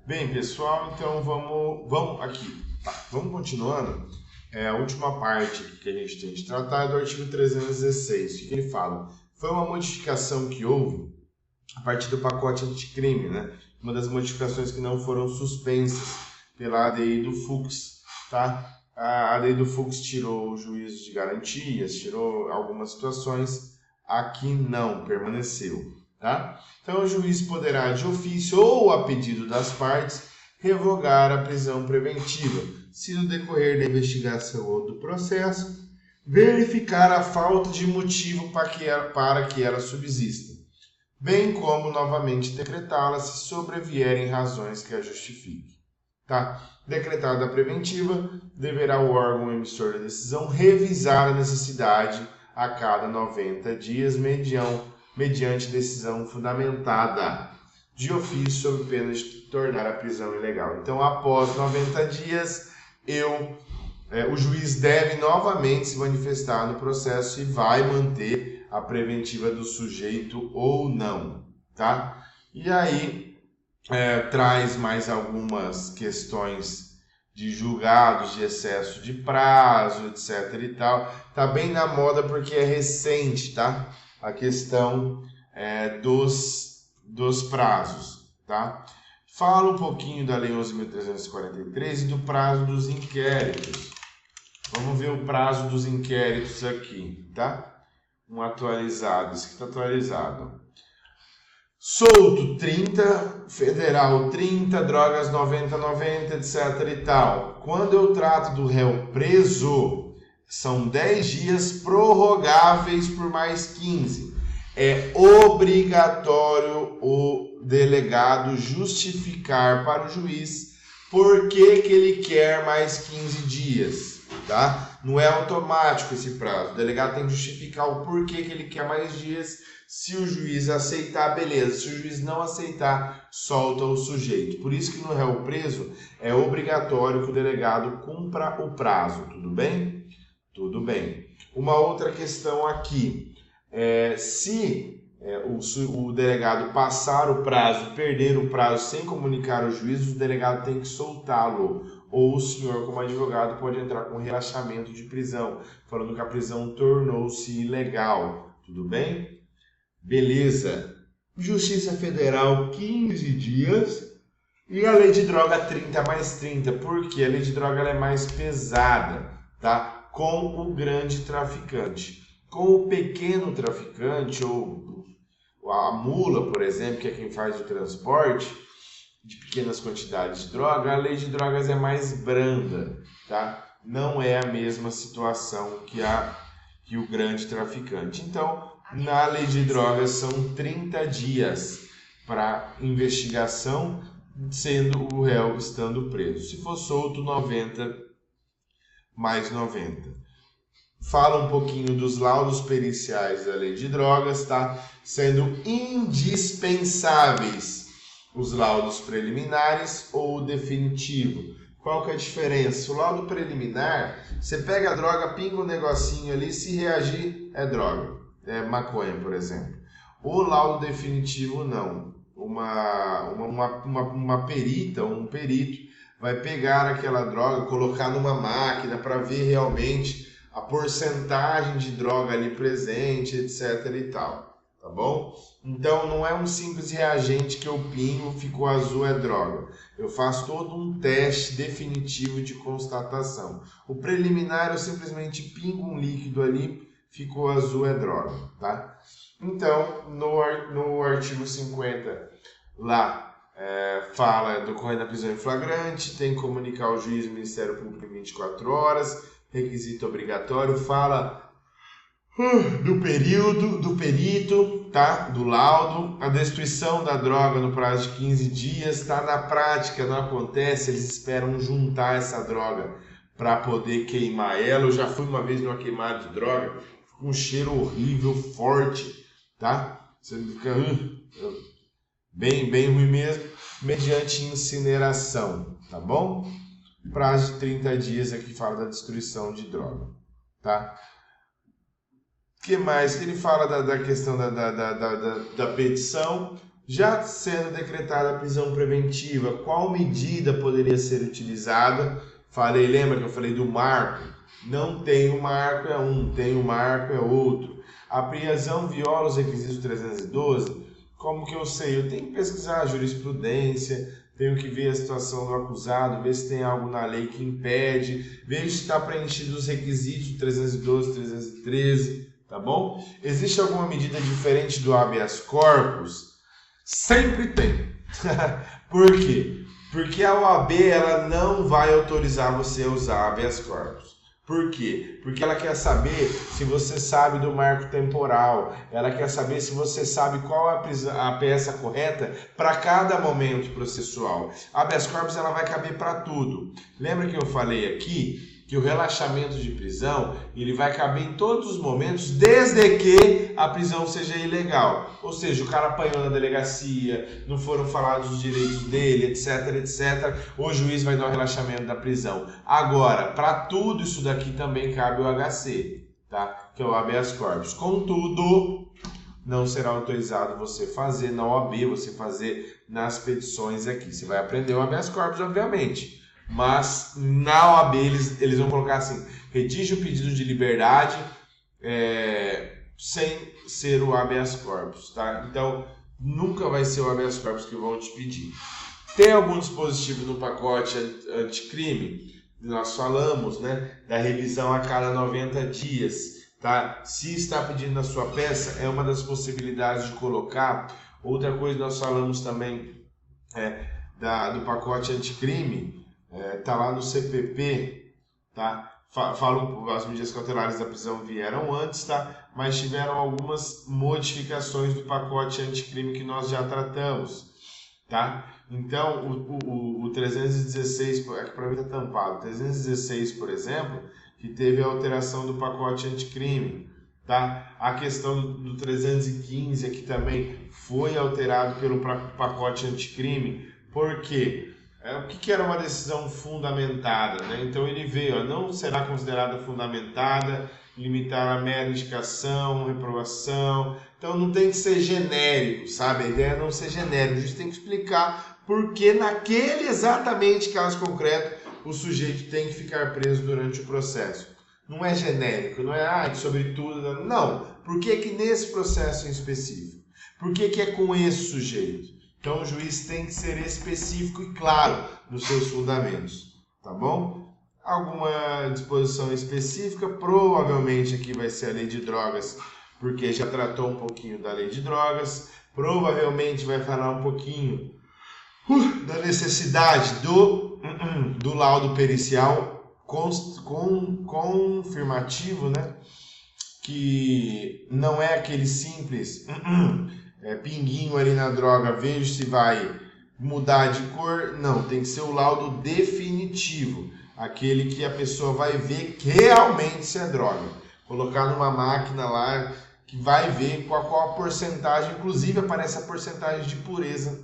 Bem, pessoal, então vamos aqui. Tá, vamos continuando. A última parte que a gente tem de tratar é do artigo 316. O que ele fala? Foi uma modificação que houve a partir do pacote anticrime, né? Uma das modificações que não foram suspensas pela ADI do Fux, tá? A ADI do Fux tirou o juízo de garantias, tirou algumas situações, aqui não, permaneceu, tá? Então o juiz poderá, de ofício ou a pedido das partes, revogar a prisão preventiva, se no decorrer da investigação ou do processo verificar a falta de motivo para que ela subsista, bem como novamente decretá-la se sobrevierem razões que a justifiquem. Tá? Decretada a preventiva, deverá o órgão emissor da decisão revisar a necessidade a cada 90 dias, mediante decisão fundamentada de ofício sob pena de tornar a prisão ilegal. Então, após 90 dias, o juiz deve novamente se manifestar no processo e vai manter a preventiva do sujeito ou não, tá? E aí traz mais algumas questões de julgados de excesso de prazo, etc e tal. Tá bem na moda porque é recente, tá? A questão dos prazos, tá? Fala um pouquinho da Lei 11.343 e do prazo dos inquéritos. Vamos ver o prazo dos inquéritos aqui, tá? Um atualizado, esse aqui está atualizado. Solto 30, federal 30, drogas 90, 90, etc e tal. Quando eu trato do réu preso, são 10 dias prorrogáveis por mais 15. É obrigatório o delegado justificar para o juiz por que ele quer mais 15 dias, tá? Não é automático esse prazo. O delegado tem que justificar o porquê que ele quer mais dias. Se o juiz aceitar, beleza. Se o juiz não aceitar, solta o sujeito. Por isso que no réu preso é obrigatório que o delegado cumpra o prazo. Tudo bem? Tudo bem. Uma outra questão aqui. Se o delegado passar o prazo, perder o prazo sem comunicar ao juiz, o delegado tem que soltá-lo. Ou o senhor, como advogado, pode entrar com relaxamento de prisão, falando que a prisão tornou-se ilegal. Tudo bem? Beleza. Justiça Federal, 15 dias. E a lei de droga, 30 mais 30. Por quê? A lei de droga ela é mais pesada, tá? Com o grande traficante. Com o pequeno traficante, ou a mula, por exemplo, que é quem faz o transporte de pequenas quantidades de droga, a lei de drogas é mais branda, tá? Não é a mesma situação que o grande traficante. Então, na lei de drogas são 30 dias para investigação, sendo o réu estando preso. Se for solto, 90 mais 90. Fala um pouquinho dos laudos periciais da lei de drogas, tá? Sendo indispensáveis os laudos preliminares ou definitivo. Qual que é a diferença? O laudo preliminar, você pega a droga, pinga um negocinho ali, se reagir, é droga. É maconha, por exemplo. O laudo definitivo, não. Uma perita, um perito, vai pegar aquela droga, colocar numa máquina para ver realmente a porcentagem de droga ali presente, etc e tal. Tá bom? Então, não é um simples reagente que eu pingo, ficou azul, é droga. Eu faço todo um teste definitivo de constatação. O preliminar, eu simplesmente pingo um líquido ali, ficou azul, é droga, tá? Então, no artigo 50, lá, fala do ocorrência da prisão em flagrante, tem que comunicar ao juiz e ao Ministério Público em 24 horas, requisito obrigatório, fala do período, do perito, tá? Do laudo, a destruição da droga no prazo de 15 dias, tá? Na prática não acontece, eles esperam juntar essa droga para poder queimar ela. Eu já fui uma vez numa queimada de droga, com um cheiro horrível, forte, tá? Você fica bem ruim mesmo, mediante incineração, tá bom? Prazo de 30 dias aqui fala da destruição de droga, tá? O que mais? Ele fala da questão da petição, Já sendo decretada a prisão preventiva, qual medida poderia ser utilizada? Lembra que eu falei do marco? Não tem o marco é um, tem o marco é outro. A prisão viola os requisitos 312? Como que eu sei? Eu tenho que pesquisar a jurisprudência, tenho que ver a situação do acusado, ver se tem algo na lei que impede, ver se está preenchido os requisitos 312, 313, tá bom? Existe alguma medida diferente do habeas corpus? Sempre tem. Por quê? Porque a OAB ela não vai autorizar você a usar habeas corpus. Por quê? Porque ela quer saber se você sabe do marco temporal, ela quer saber se você sabe qual a peça correta para cada momento processual. A habeas corpus ela vai caber para tudo. Lembra que eu falei aqui que o relaxamento de prisão ele vai caber em todos os momentos, desde que a prisão seja ilegal. Ou seja, o cara apanhou na delegacia, não foram falados os direitos dele, etc, etc. O juiz vai dar o relaxamento da prisão. Agora, para tudo isso daqui também cabe o HC, tá? Que é o habeas corpus. Contudo, não será autorizado você fazer na OAB, você fazer nas petições aqui. Você vai aprender o habeas corpus, obviamente. Mas na OAB eles vão colocar assim: redige o pedido de liberdade sem ser o habeas corpus, tá? Então nunca vai ser o habeas corpus que vão te pedir. Tem algum dispositivo no pacote anticrime? Nós falamos, né, da revisão a cada 90 dias, tá? Se está pedindo na sua peça, é uma das possibilidades de colocar. Outra coisa nós falamos também do pacote anticrime. Tá lá no CPP, tá? Falo, as medidas cautelares da prisão vieram antes, tá? Mas tiveram algumas modificações do pacote anticrime que nós já tratamos, tá? Então, o 316, aqui para mim tá tampado, 316, por exemplo, que teve a alteração do pacote anticrime, tá? A questão do 315 aqui também foi alterado pelo pacote anticrime, por quê? O que era uma decisão fundamentada, né? Então ele veio, não será considerada fundamentada, limitar a mera indicação, reprovação. Então não tem que ser genérico, sabe? A ideia é não ser genérico, a gente tem que explicar por que naquele exatamente caso concreto o sujeito tem que ficar preso durante o processo. Não é genérico, não é sobretudo, não. Por que nesse processo em específico? Por que é com esse sujeito? Então o juiz tem que ser específico e claro nos seus fundamentos, tá bom? Alguma disposição específica, provavelmente aqui vai ser a lei de drogas, porque já tratou um pouquinho da lei de drogas, provavelmente vai falar um pouquinho da necessidade do laudo pericial confirmativo, né? Que não é aquele simples pinguinho ali na droga, vejo se vai mudar de cor. Não, tem que ser o laudo definitivo, aquele que a pessoa vai ver que realmente se é droga. Colocar numa máquina lá que vai ver qual a porcentagem, inclusive aparece a porcentagem de pureza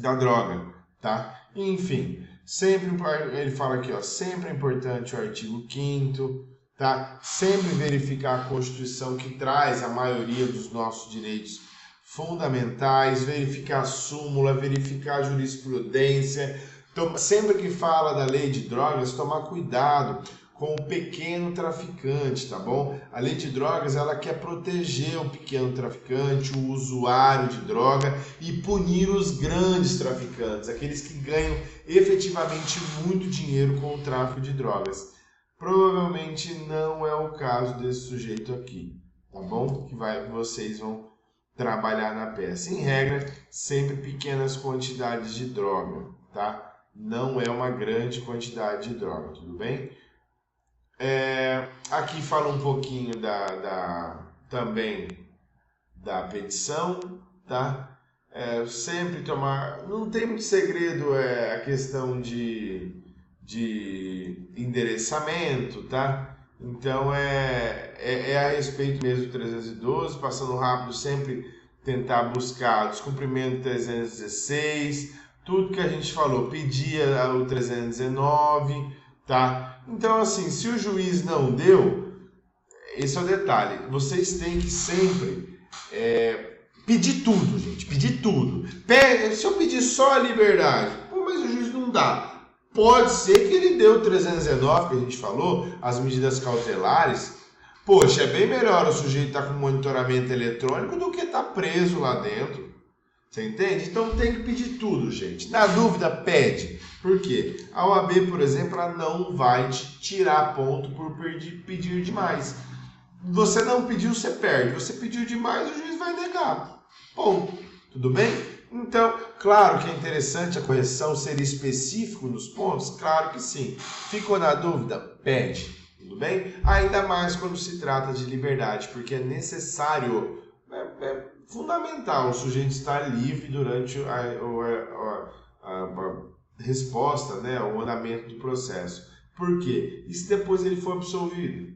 da droga, tá? Enfim, sempre ele fala aqui, ó, sempre é importante o artigo 5º, tá? Sempre verificar a Constituição que traz a maioria dos nossos direitos fundamentais, verificar a súmula, verificar a jurisprudência. Então, sempre que fala da lei de drogas, tomar cuidado com o pequeno traficante, tá bom? A lei de drogas, ela quer proteger o pequeno traficante, o usuário de droga e punir os grandes traficantes, aqueles que ganham efetivamente muito dinheiro com o tráfico de drogas. Provavelmente não é o caso desse sujeito aqui, tá bom? Que vocês vão trabalhar na peça. Em regra, sempre pequenas quantidades de droga, tá? Não é uma grande quantidade de droga, tudo bem? Aqui fala um pouquinho também da petição, tá? Sempre tomar... Não tem muito segredo a questão de endereçamento, tá? Então a respeito mesmo do 312, passando rápido, sempre tentar buscar descumprimento do 316, tudo que a gente falou, pedia o 319, tá? Então assim, se o juiz não deu, esse é o detalhe, vocês têm que sempre Pedir tudo, gente, pedir tudo. Se eu pedir só a liberdade, pô, mas o juiz não dá. Pode ser que ele deu 319, que a gente falou, as medidas cautelares. Poxa, é bem melhor o sujeito estar com monitoramento eletrônico do que estar preso lá dentro. Você entende? Então tem que pedir tudo, gente. Na dúvida, pede. Por quê? A OAB, por exemplo, ela não vai te tirar ponto por pedir demais. Você não pediu, você perde. Você pediu demais, o juiz vai negar. Ponto. Tudo bem? Então, claro que é interessante a correção ser específico nos pontos. Claro que sim. Ficou na dúvida? Pede. Tudo bem? Ainda mais quando se trata de liberdade, porque é necessário, é fundamental o sujeito estar livre durante a resposta, né, o andamento do processo. Por quê? E se depois ele for absolvido?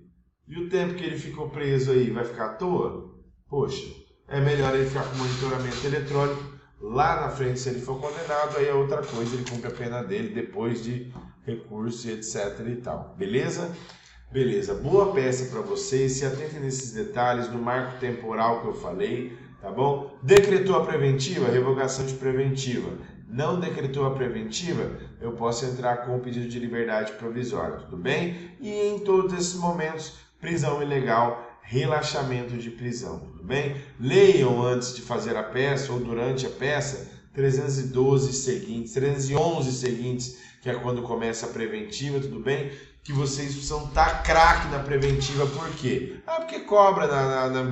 E o tempo que ele ficou preso aí vai ficar à toa? Poxa, é melhor ele ficar com monitoramento eletrônico. Lá na frente, se ele for condenado, aí é outra coisa, ele cumpre a pena dele depois de recurso e etc e tal. Beleza? Beleza, boa peça para vocês, se atentem nesses detalhes do marco temporal que eu falei, tá bom? Decretou a preventiva, revogação de preventiva. Não decretou a preventiva, eu posso entrar com o pedido de liberdade provisória, tudo bem? E em todos esses momentos, prisão ilegal, relaxamento de prisão, tudo bem? Leiam antes de fazer a peça ou durante a peça 311 seguintes, que é quando começa a preventiva, tudo bem? Que vocês precisam estar craque na preventiva, por quê? Porque cobra,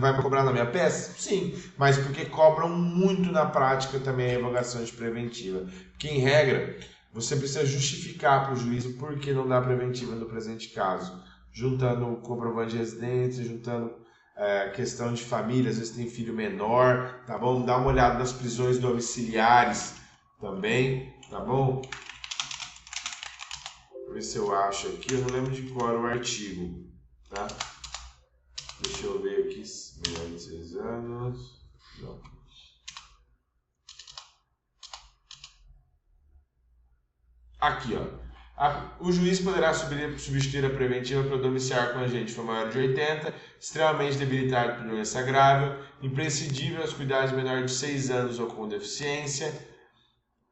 vai cobrar na minha peça? Sim, mas porque cobram muito na prática também a revogação de preventiva. Porque, em regra, você precisa justificar para o juiz o porquê não dá preventiva no presente caso. Juntando o comprovante de residência, juntando questão de família, às vezes tem filho menor, tá bom? Dá uma olhada nas prisões domiciliares também, tá bom? Ver se eu acho aqui, eu não lembro de qual era o artigo, tá? Deixa eu ver aqui, menor de 6 anos, não. Aqui, ó. O juiz poderá substituir a preventiva para domiciliar com agente for maior de 80, extremamente debilitado por doença grave, imprescindível aos cuidados de menor de 6 anos ou com deficiência,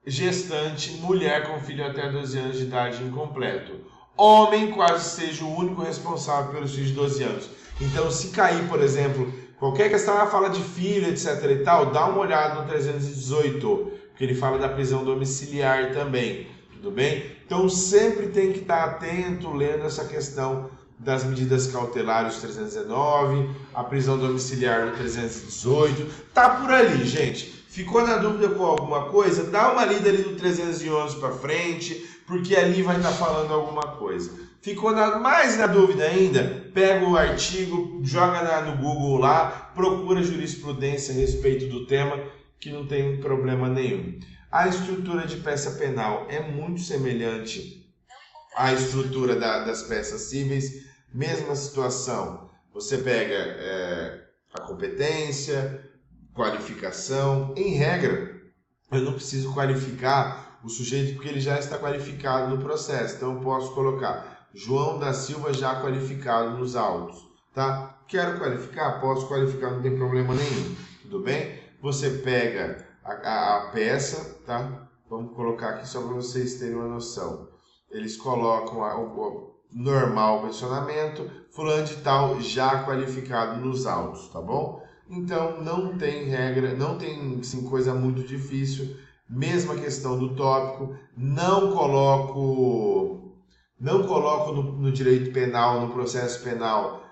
gestante, mulher com filho até 12 anos de idade incompleto. Homem quase seja o único responsável pelos filhos de 12 anos. Então, se cair, por exemplo, qualquer questão, fala de filho, etc e tal, dá uma olhada no 318, porque ele fala da prisão domiciliar também, tudo bem? Então, sempre tem que estar atento, lendo essa questão das medidas cautelares do 319, a prisão domiciliar do 318, tá por ali, gente. Ficou na dúvida com alguma coisa? Dá uma lida ali do 311 para frente, porque ali vai estar falando alguma coisa. Ficou mais na dúvida ainda? Pega o artigo, joga no Google lá, procura jurisprudência a respeito do tema, que não tem problema nenhum. A estrutura de peça penal é muito semelhante à estrutura das peças cíveis, mesma situação. Você pega a competência, qualificação. Em regra, eu não preciso qualificar o sujeito porque ele já está qualificado no processo. Então eu posso colocar João da Silva já qualificado nos autos, tá? Quero qualificar? Posso qualificar, não tem problema nenhum, tudo bem? Você pega a peça, tá? Vamos colocar aqui só para vocês terem uma noção. Eles colocam o normal pensionamento, fulano de tal já qualificado nos autos, tá bom? Então não tem regra, não tem assim, coisa muito difícil. Mesma questão do tópico, não coloco no direito penal, no processo penal,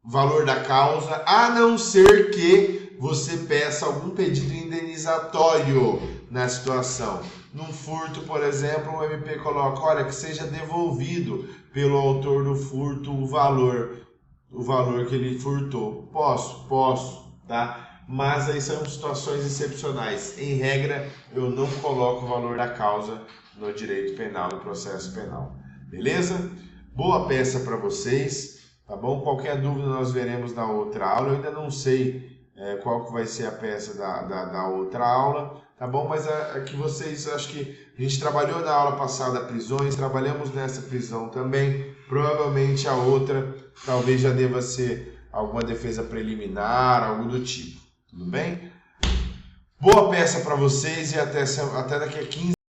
valor da causa, a não ser que você peça algum pedido indenizatório na situação. Num furto, por exemplo, o MP coloca, olha, que seja devolvido pelo autor do furto o valor que ele furtou. Posso, tá? Mas aí são situações excepcionais. Em regra, eu não coloco o valor da causa no direito penal, no processo penal. Beleza? Boa peça para vocês, tá bom? Qualquer dúvida nós veremos na outra aula. Eu ainda não sei qual que vai ser a peça da outra aula, tá bom? Mas que vocês, acho que a gente trabalhou na aula passada prisões, trabalhamos nessa prisão também. Provavelmente a outra talvez já deva ser alguma defesa preliminar, algo do tipo. Tudo bem? Boa peça para vocês e até daqui a 15